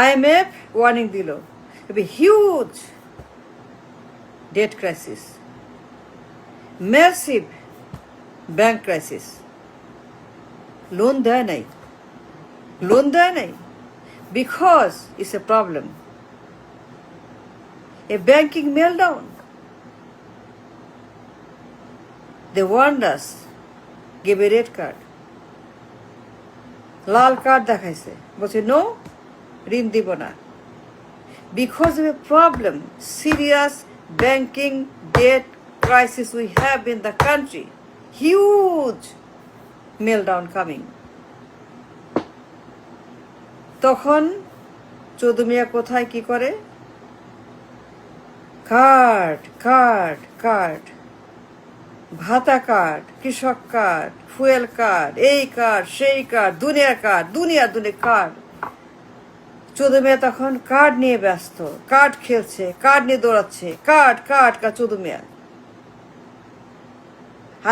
IMF warning দিল huge debt crisis, massive bank crisis. Loan দেয় নাই because it's a problem, a banking meltdown. They warned us, gave a red card. লাল card দেখাইছে, বলছে no, ঋণ দিব না। Because of a problem, serious banking debt crisis we have in the country, huge meltdown coming. তখন চৌধু মিয়া কোথায় কি করে? কার্ড, ভাতা কার্ড, কৃষক কার্ড, ফুয়েল কার্ড, এই কার্ড, সেই কার্ড, দুনিয়ার কার্ড। চৌধু মিয়া তখন কার্ড নিয়ে ব্যস্ত, কার্ড খেলছে, কার্ড নিয়ে দৌড়াচ্ছে, কার্ড চৌধু মিয়া।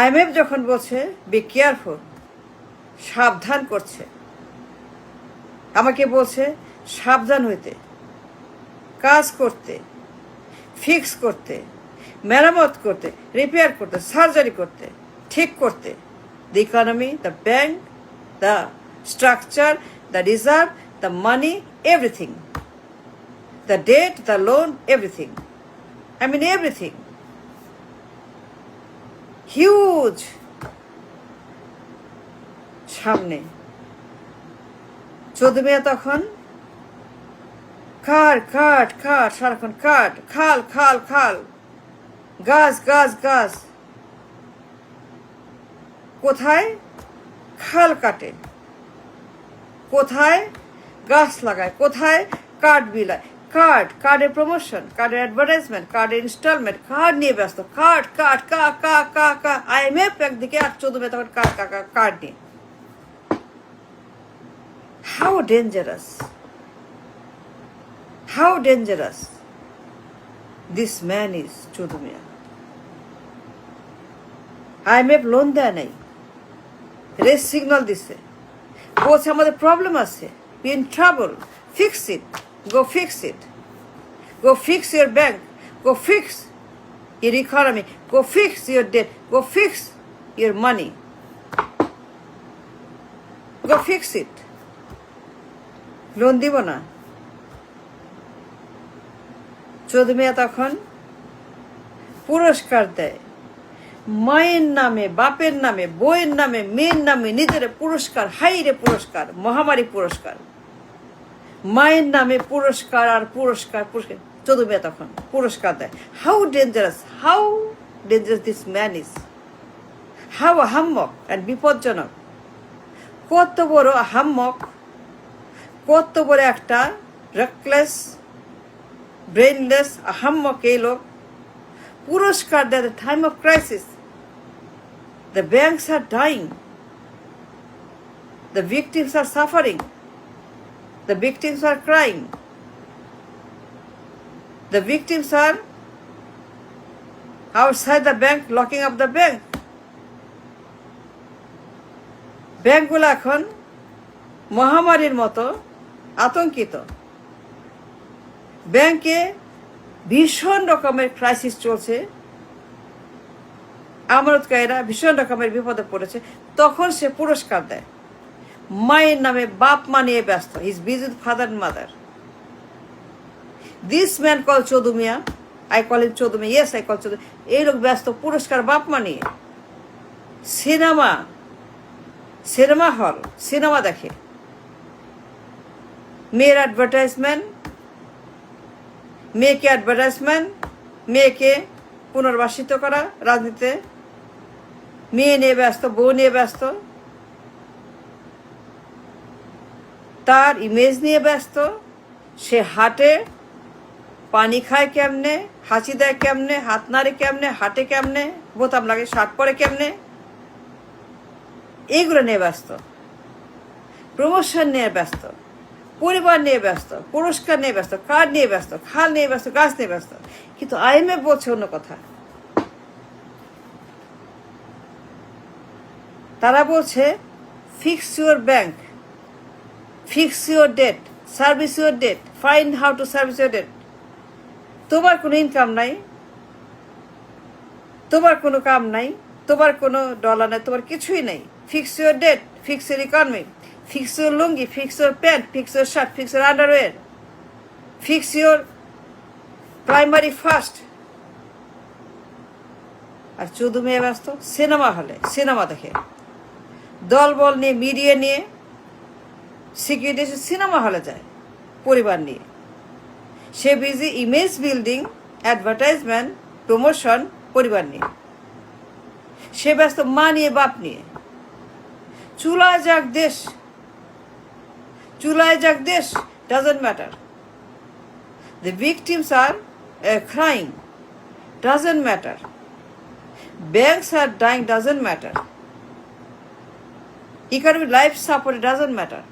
IMF যখন বলছে বি কেয়ারফুল, সাবধান করছে, আমাকে বলছে সাবধান হইতে, কাজ করতে, ফিক্স করতে, মেরামত করতে, রিপেয়ার করতে, সার্জারি করতে, ঠিক করতে, the economy, the bank, the structure, the reserve, the money, everything, the debt, the loan, everything, everything. Huge সামনে। চৌধু মিয়া তখন কাঠ সারাক্ষণ কাঠ, খাল, গাছ। কোথায় খাল কাটে, কোথায় গাছ লাগায়, কোথায় কার্ড বিলায়, কার্ডের প্রমোশন, কার্ডের অ্যাডভার্টাইজমেন্ট, কার্ডের ইনস্টলমেন্ট, কার্ড নিয়ে ব্যস্ত, কার্ড IMF একদিকে, আর চৌধু মিয়া তখন কার্ড নিয়ে। How dangerous this man is, Choudhu Mia. IMF loan দেয় নাই, রেড সিগন্যাল দিছে, বলছে আমাদের প্রবলেম আছে, we in trouble, fix it, go fix your bank, go fix your economy, go fix your debt, go fix your money, go fix it. Loan দিব না। চৌধু মিয়া তখন পুরস্কার দেয়, মায়ের নামে, বাপের নামে, বইয়ের নামে, মেয়ের নামে, নিজের পুরস্কার, হাইরে পুরস্কার, মহামারী পুরস্কার, মায়ের নামে পুরস্কার আর পুরস্কার। চৌধু মিয়া তখন পুরস্কার দেয়। How dangerous this man is, how হাম্মক অ্যান্ড বিপজ্জনক। কত বড় হাম্মক, কত বড় একটা রেকলেস, ব্রেনলেস হাম্মক এই লোক। পুরস্কার দেয়, the time of crisis, the banks are dying, the victims are suffering, the victims are crying, the victims are outside the bank, locking up the bank. ব্যাংকগুলো এখন মহামারীর মতো আতঙ্কিত। ব্যাংকে ভীষণ রকমের ক্রাইসিস চলছে, আমানতকারীরা ভীষণ রকমের বিপদে পড়েছে। তখন সে পুরস্কার দেয়, মায়ের নামে, বাপ মা নিয়ে ব্যস্ত, his busy with father and mother. This man call Choudhu Mia, I call him Choudhu Mia, yes I call Choudhu. এই লোক ব্যস্ত পুরস্কার বাপ মা নিয়ে, সিনেমা হল, সিনেমা দেখে, মেয়ের অ্যাডভার্টাইজমেন্ট, মেয়েকে পুনর্বাসিত করা রাজনীতিতে, মেয়ে নিয়ে ব্যস্ত, বউ নিয়ে ব্যস্ত, তার ইমেজ নিয়ে ব্যস্ত। সে হাঁটে, পানি খায় কেমনে, হাঁচি দেয় কেমনে, হাত নাড়ে কেমনে, হাঁটে কেমনে, বোতাম লাগে, শার্ট পরে কেমনে, এইগুলো নিয়ে ব্যস্ত। প্রমোশন নিয়ে ব্যস্ত, পরিবার নিয়ে ব্যস্ত, পুরস্কার নিয়ে ব্যস্ত, কার্ড নিয়ে ব্যস্ত, খাল নিয়ে ব্যস্ত, গাছ নিয়ে ব্যস্ত। কিন্তু IMF বলছে অন্য কথা। তারা বলছে fix your bank, fix your debt, service your debt, find how to service your debt. তোমার কোনো ইনকাম নাই, তোমার কোনো কাম নাই, তোমার কোনো ডলার নাই, তোমার কিছুই নাই। Fix your debt, fix your economy, fix your lungi, fix your pant, fix your shirt, fix your underwear, fix your primary first. আর চোদ্দ মেয়ে ব্যস্ত সিনেমা হলে, সিনেমা দেখে, দলবল নিয়ে, মিডিয়া নিয়ে, সিকিউরিটি সিনেমা হলে যায় পরিবার নিয়ে। সে busy image building, advertisement, promotion পরিবার নিয়ে। সে ব্যস্ত মা নিয়ে, বাপ নিয়ে। চুলায় যাক দেশ, চুলায় যাক দেশ, doesn't matter. The victims are crying, doesn't matter. Banks are dyeing, doesn't matter. Economic life support, doesn't matter.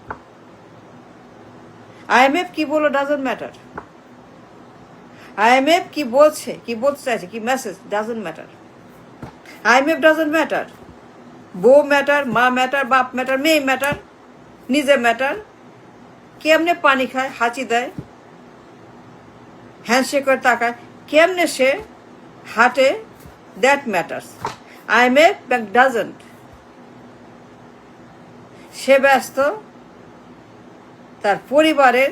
IMF কি বললো, ডাজন্ট ম্যাটার। IMF কি বলছে, কি বলতে চাইছে, কি message, doesn't matter. IMF doesn't matter. বউ ম্যাটার, মা ম্যাটার, বাপ ম্যাটার, মেয়ে ম্যাটার, নিজে ম্যাটার। কেমনে পানি খায়, হাঁচি দেয়, হ্যান্ডশেক করে তাকায়, কেমনে সে হাঁটে, that matters. IMF bank doesn't. সে ব্যস্ত তার পরিবারের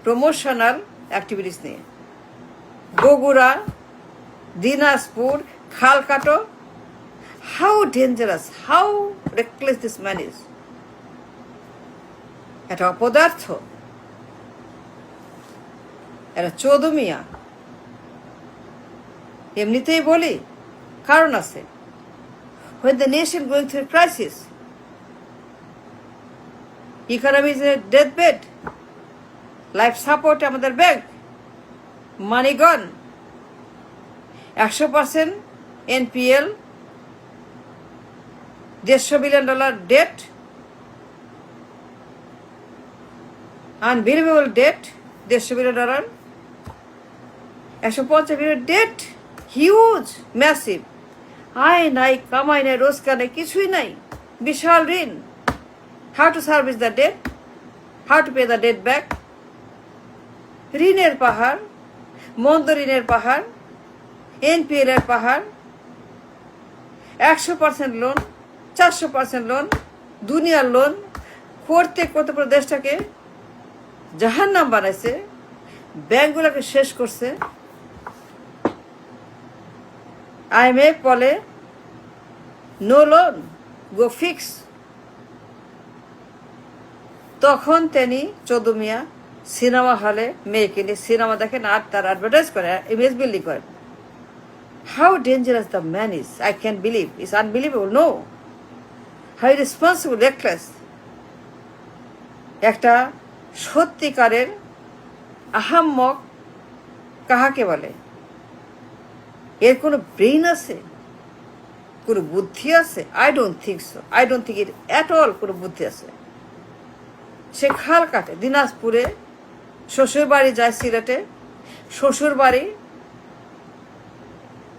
প্রমোশনাল অ্যাক্টিভিটিস নিয়ে। বগুড়া, দিনাজপুর, খালকাটো, how dangerous, how reckless this man is. এটা অপদার্থ, এটা চোদমিয়া। এমনিতেই বলি, কারণ আছে। when the nation going through a crisis, economy is a deathbed, life support আমাদের bank, money gone, 100% NPL, $150 billion debt, unbelievable debt, $150 billion, 150 billion debt, huge, massive. আয় নাই, কামাই নাই, রোজগার নাই, কিছুই নাই, বিশাল ঋণ। How to service the debt, how to pay the debt back. ঋণের পাহাড়, মন্দ ঋণের পাহাড়, NPL এর পাহাড়, 100% লোন, 400% লোন, দুনিয়ার লোন করতে করতে পুরো দেশটাকে জাহান্নাম বানাইছে, ব্যাংকগুলোকে শেষ করছে। IMF বলে নো লোন, গো ফিক্স। তখন তিনি চোদ্দ মিয়া সিনেমা হলে মেয়েকে নিয়ে সিনেমা দেখেন আর তার অ্যাডভার্টাইজ করে, ইমেজ বিল্ডিং করেন। How dangerous the man is, I can believe, is unbelievable, no. How responsible, reckless. একটা সত্যিকারের আহাম্মক কাহাকে বলে? এর কোনো ব্রেইন আছে, কোনো বুদ্ধি আছে? I don't think so, I don't think it at all কোনো বুদ্ধি আছে। সে খাল কাটে, দিনাজপুরে শ্বশুর বাড়ি যায়, সিলেটে শ্বশুর বাড়ি,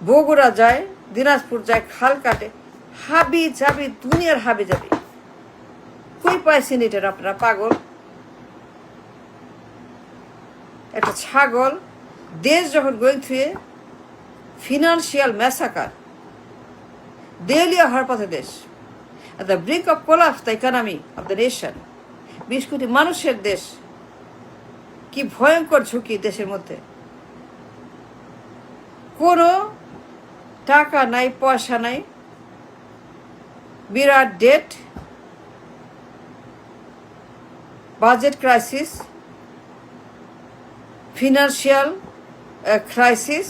বগুড়া যায়, দিনাজপুর যায়, খাল কাটে, হাবি যাবি, দুনিয়ার হাবি যাবি। কই পাইছেন এটার আপনারা? পাগল একটা ছাগল। দেশ যখন going through a financial massacre, দেউলিয়া হওয়ার পথে দেশ, at the brink of collapse the economy of the nation, 20 কোটি মানুষের দেশ, কি ভয়ঙ্কর ঝুঁকি দেশের মধ্যে। কোনো টাকা নাই, পয়সা নাই, বিরাট debt, budget crisis, financial crisis.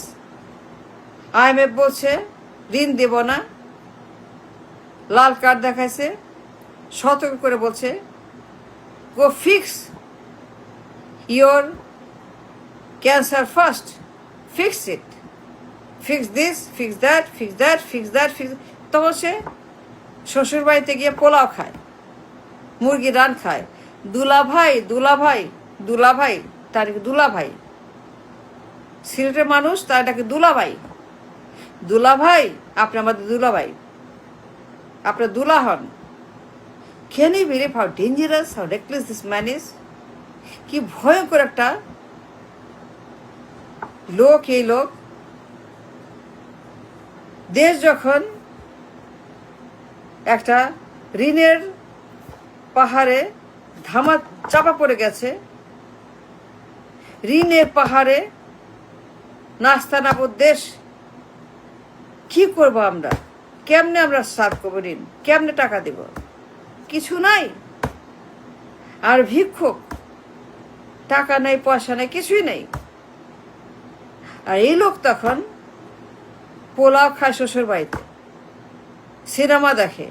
IMF বলছে ঋণ দেব না, লাল কার্ড দেখাইছে, সতর্ক করে বলছে go fix your cancer first, fix it, fix this, fix that, fix that, fix that, fix. তখন সে শ্বশুর বাড়িতে গিয়ে পোলাও খায়, মুরগি রান খায়। দুলাভাই, দুলাভাই, দুলাভাই, তার দুলাভাই, সিলেটের মানুষ তার ডাকে দুলাভাই। দুলাভাই, আপনি আমাদের দুলাভাই, আপনার দুলা হন। Can you believe how dangerous, how reckless this man is? কি ভয়ঙ্কর একটা লোক এই লোক। দেশ যখন একটা ঋণের পাহাড়ে চাপা পড়ে গেছে, ঋণের পাহাড়ে নাস্তানাবুদ দেশ, কি করবো আমরা? কেমনে আমরা সাথ করবো? ঋণ কেমনে টাকা দেব? কিছু নাই। আর ভিক্ষুক, টাকা নাই, পয়সা নাই, কিছুই নেই। আর এই লোক তখন পোলাও খায় শ্বশুর বাড়িতে, সিনেমা দেখে,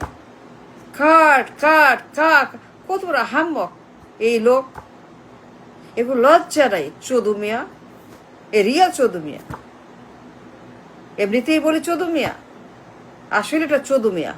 কাট কাট কাক, কত বড় হাম্মক এই লোক। এগুলো লজ্জা নাই। চোদু মিয়া, এ রিয়াল চোদু মিয়া। এমনিতেই বলি চোদু মিয়া, আসলে এটা চোদু মিয়া।